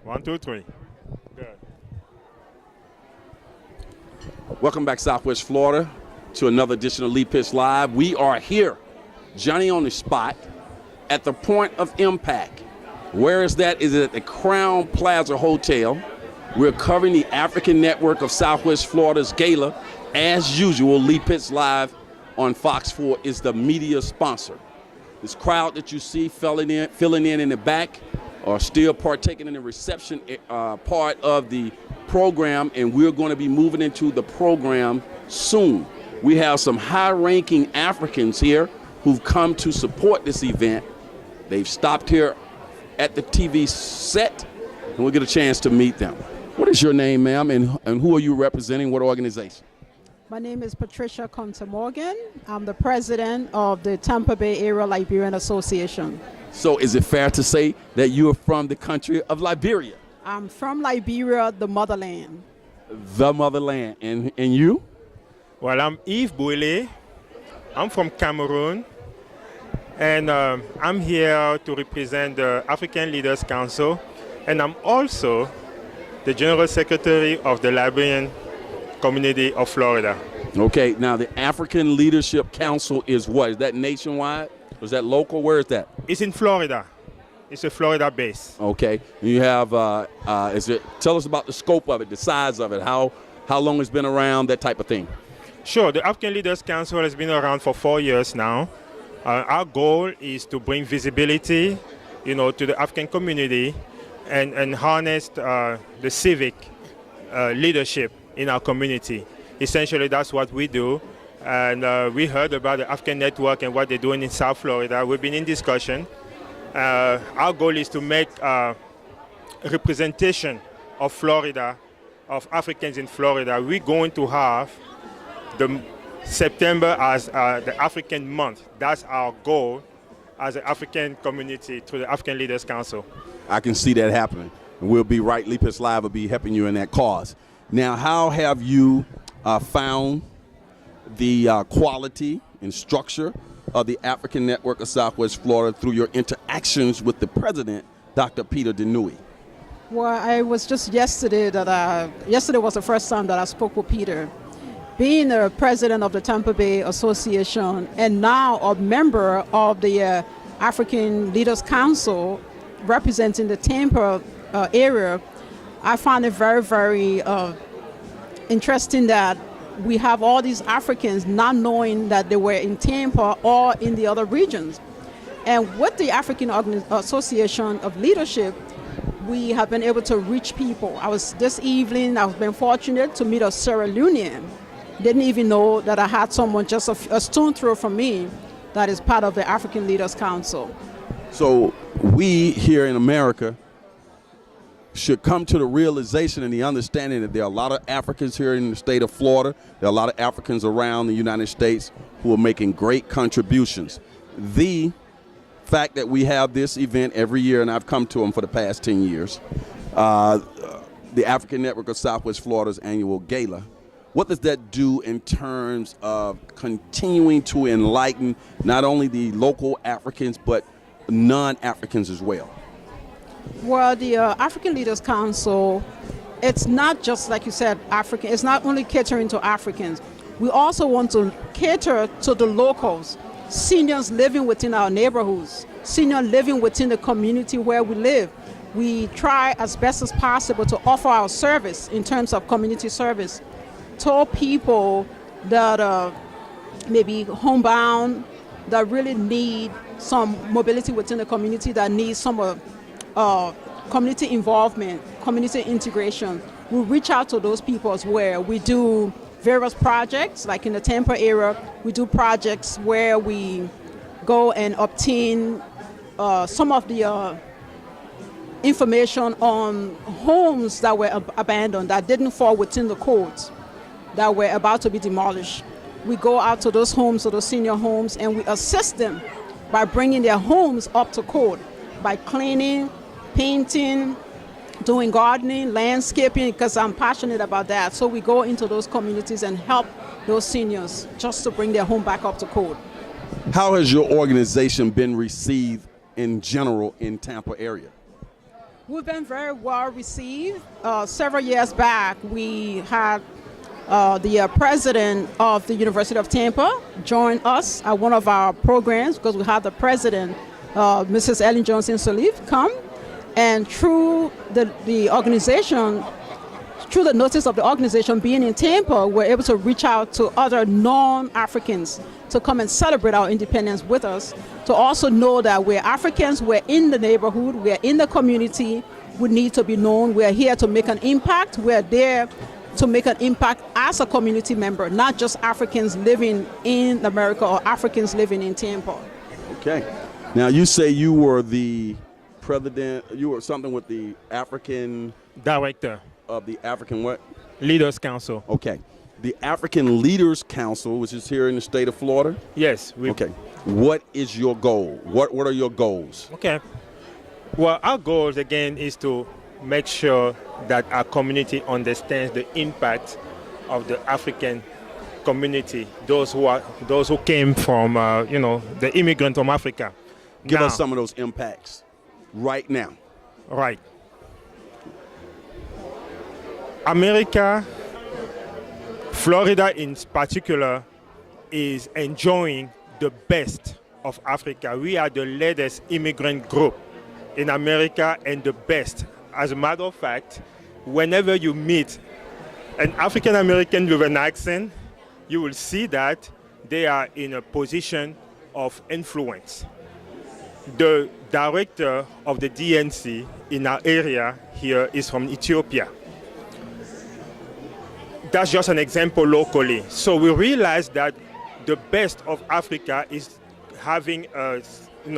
1, 2, 3. Good. Welcome back, Southwest Florida, to another edition of Lead Pitch Live. We are here, Johnny on the spot, at the point of impact. Where is that? Is it at the Crown Plaza Hotel? We're covering the African Network of Southwest Florida's gala. As usual, Lead Pitch Live on Fox 4 is the media sponsor. This crowd that you see filling in the back are still partaking in the reception part of the program, and we're going to be moving into the program soon. We have some high-ranking Africans here who've come to support this event. They've stopped here at the TV set, and we'll get a chance to meet them. What is your name, ma'am, and who are you representing? What organization? My name is Patricia Conteh-Morgan. I'm the president of the Tampa Bay Area Liberian Association. So is it fair to say that you are from the country of Liberia? I'm from Liberia, the motherland. The motherland. And you? Well, I'm Yves Bouele. I'm from Cameroon. And I'm here to represent the African Leaders Council. And I'm also the General Secretary of the Liberian Community of Florida. Okay, now the African Leadership Council is what? Is that nationwide? Is that local? Where is that? It's in Florida. It's a Florida base. Okay, you have, tell us about the scope of it, the size of it, how long it's been around, that type of thing. Sure, the African Leaders Council has been around for 4 years now. Our goal is to bring visibility, to the African community and harness the civic leadership in our community. Essentially, that's what we do. And we heard about the African Network and what they're doing in South Florida. We've been in discussion. Our goal is to make a representation of Florida, of Africans in Florida. We're going to have the September as the African month. That's our goal as an African community through the African Leaders Council. I can see that happening. And we'll be right, Lead Pitch Live will be helping you in that cause. Now, how have you found the quality and structure of the African Network of Southwest Florida through your interactions with the president, Dr. Peter Denui? Well, I was just yesterday yesterday was the first time that I spoke with Peter. Being the president of the Tampa Bay Association and now a member of the African Leaders Council representing the Tampa area, I find it very, very interesting that we have all these Africans not knowing that they were in Tampa or in the other regions. And with the African Association of Leadership, we have been able to reach people. This evening, I've been fortunate to meet a Sierra Leonean. Didn't even know that I had someone just a stone throw from me that is part of the African Leaders Council. So we here in America should come to the realization and the understanding that there are a lot of Africans here in the state of Florida. There are a lot of Africans around the United States who are making great contributions. The fact that we have this event every year, and I've come to them for the past 10 years, the African Network of Southwest Florida's annual gala, what does that do in terms of continuing to enlighten not only the local Africans but non-Africans as well? Well, the African Leaders Council, it's not just, like you said, African. It's not only catering to Africans. We also want to cater to the locals, seniors living within our neighborhoods, seniors living within the community where we live. We try as best as possible to offer our service in terms of community service to people that maybe homebound, that really need some mobility within the community, that need some community involvement, community integration. We reach out to those people as well. We do various projects, like in the Tampa area, we do projects where we go and obtain some of the information on homes that were abandoned, that didn't fall within the codes, that were about to be demolished. We go out to those homes, to those senior homes, and we assist them by bringing their homes up to code, by cleaning, painting, doing gardening, landscaping, because I'm passionate about that. So we go into those communities and help those seniors just to bring their home back up to code. How has your organization been received in general in Tampa area? We've been very well received. Several years back, we had the president of the University of Tampa join us at one of our programs because we had the president, Mrs. Ellen Johnson Sirleaf, come. And through the organization, through the notice of the organization being in Tampa, we're able to reach out to other non-Africans to come and celebrate our independence with us, to also know that we're Africans, we're in the neighborhood, we're in the community, we need to be known, we're here to make an impact, we're there to make an impact as a community member, not just Africans living in America or Africans living in Tampa. Okay. Now you say you were the president, you were something with the African... Director. Of the African what? Leaders Council. Okay. The African Leaders Council, which is here in the state of Florida? Yes. Okay. What is your goal? What are your goals? Okay. Well, our goals, again, is to make sure that our community understands the impact of the African community, those who came from, the immigrant from Africa. Give us some of those impacts right now. Right. America, Florida in particular, is enjoying the best of Africa. We are the latest immigrant group in America and the best. As a matter of fact, whenever you meet an African American with an accent, you will see that they are in a position of influence. The director of the DNC in our area here is from Ethiopia. That's just an example locally. So we realize that the best of Africa is having a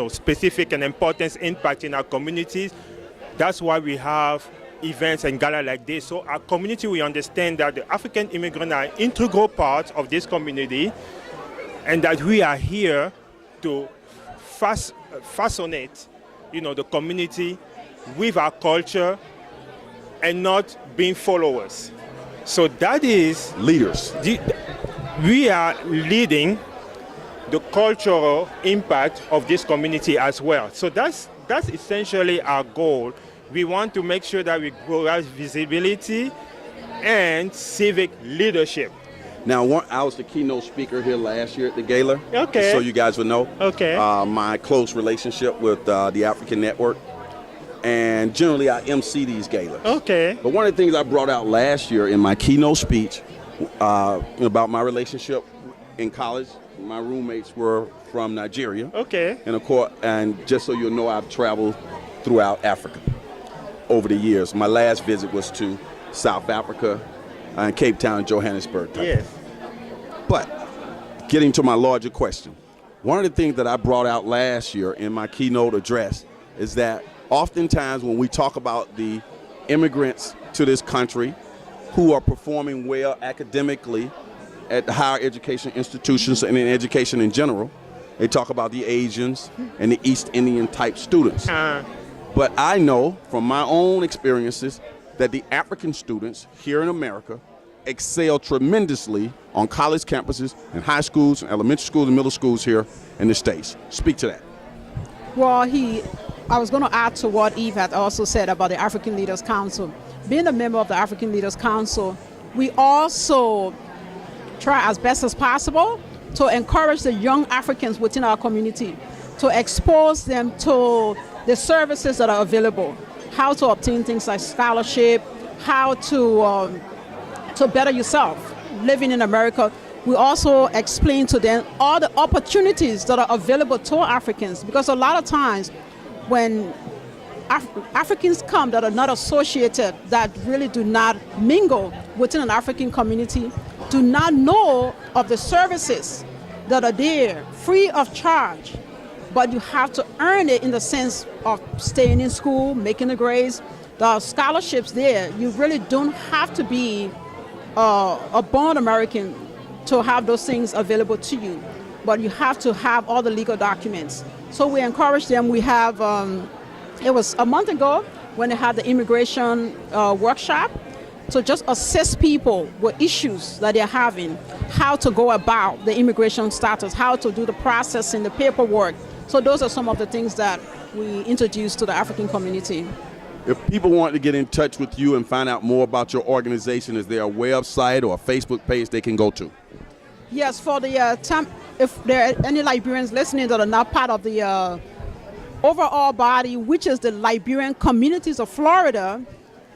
specific and important impact in our communities. That's why we have events and gala like this. So our community, we understand that the African immigrants are an integral part of this community and that we are here to fascinate the community with our culture and not being followers. So that is leaders. We are leading the cultural impact of this community as well. So that's essentially our goal. We want to make sure that we grow our visibility and civic leadership. Now, I was the keynote speaker here last year at the gala. Okay. So you guys would know. Okay. My close relationship with the African Network. And generally I MC these galas. Okay. But one of the things I brought out last year in my keynote speech about my relationship in college, my roommates were from Nigeria. Okay. And of course, and just so you know, I've traveled throughout Africa over the years. My last visit was to South Africa and Cape Town, Johannesburg. Yes. But getting to my larger question, one of the things that I brought out last year in my keynote address is that oftentimes when we talk about the immigrants to this country who are performing well academically at higher education institutions and in education in general, they talk about the Asians and the East Indian type students. But I know from my own experiences that the African students here in America excel tremendously on college campuses and high schools and elementary schools and middle schools here in the States. Speak to that. Well, I was going to add to what Yves had also said about the African Leaders Council. Being a member of the African Leaders Council, we also try as best as possible to encourage the young Africans within our community, to expose them to the services that are available, how to obtain things like scholarship, how to better yourself living in America. We also explain to them all the opportunities that are available to Africans, because a lot of times when Africans come that are not associated, that really do not mingle within an African community, do not know of the services that are there free of charge, but you have to earn it in the sense of staying in school, making the grades. There are scholarships there. You really don't have to be a born American to have those things available to you, but you have to have all the legal documents. So we encourage them. We have, it was a month ago when they had the immigration workshop, to just assist people with issues that they're having, how to go about the immigration status, how to do the processing, the paperwork. So those are some of the things that we introduce to the African community. If people want to get in touch with you and find out more about your organization, is there a website or a Facebook page they can go to? Yes, for the if there are any Liberians listening that are not part of the overall body, which is the Liberian Communities of Florida,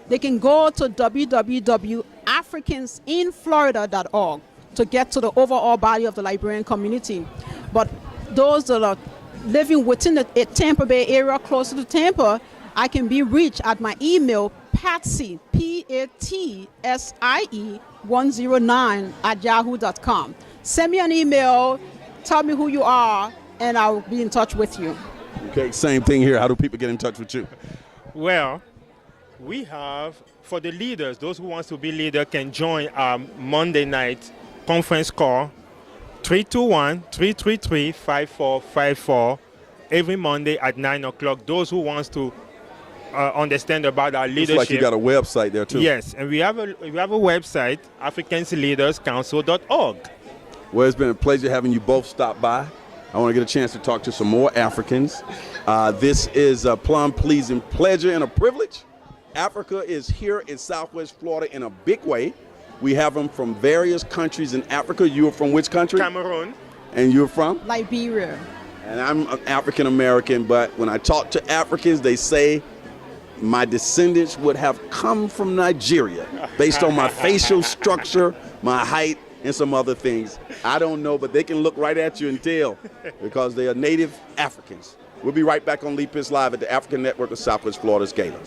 they can go to www.africansinflorida.org to get to the overall body of the Liberian community. But those that are living within the Tampa Bay area, closer to Tampa, I can be reached at my email, Patsy, Patsie 109 @yahoo.com. Send me an email, tell me who you are, and I'll be in touch with you. Okay, same thing here. How do people get in touch with you? Well, we have, for the leaders, those who want to be leader can join our Monday night conference call, 321-333-5454, every Monday at 9 o'clock. Those who wants to understand about our leadership. It's like you got a website there too. Yes, and we have a website, africansleaderscouncil.org. Well, it's been a pleasure having you both stop by. I want to get a chance to talk to some more Africans. This is a plum pleasing pleasure and a privilege. Africa is here in Southwest Florida in a big way. We have them from various countries in Africa. You are from which country? Cameroon. And you're from? Liberia. And I'm African American, but when I talk to Africans, they say my descendants would have come from Nigeria based on my facial structure, my height, and some other things. I don't know, but they can look right at you and tell because they are native Africans. We'll be right back on Leadership Live at the African Network of Southwest Florida's Gala.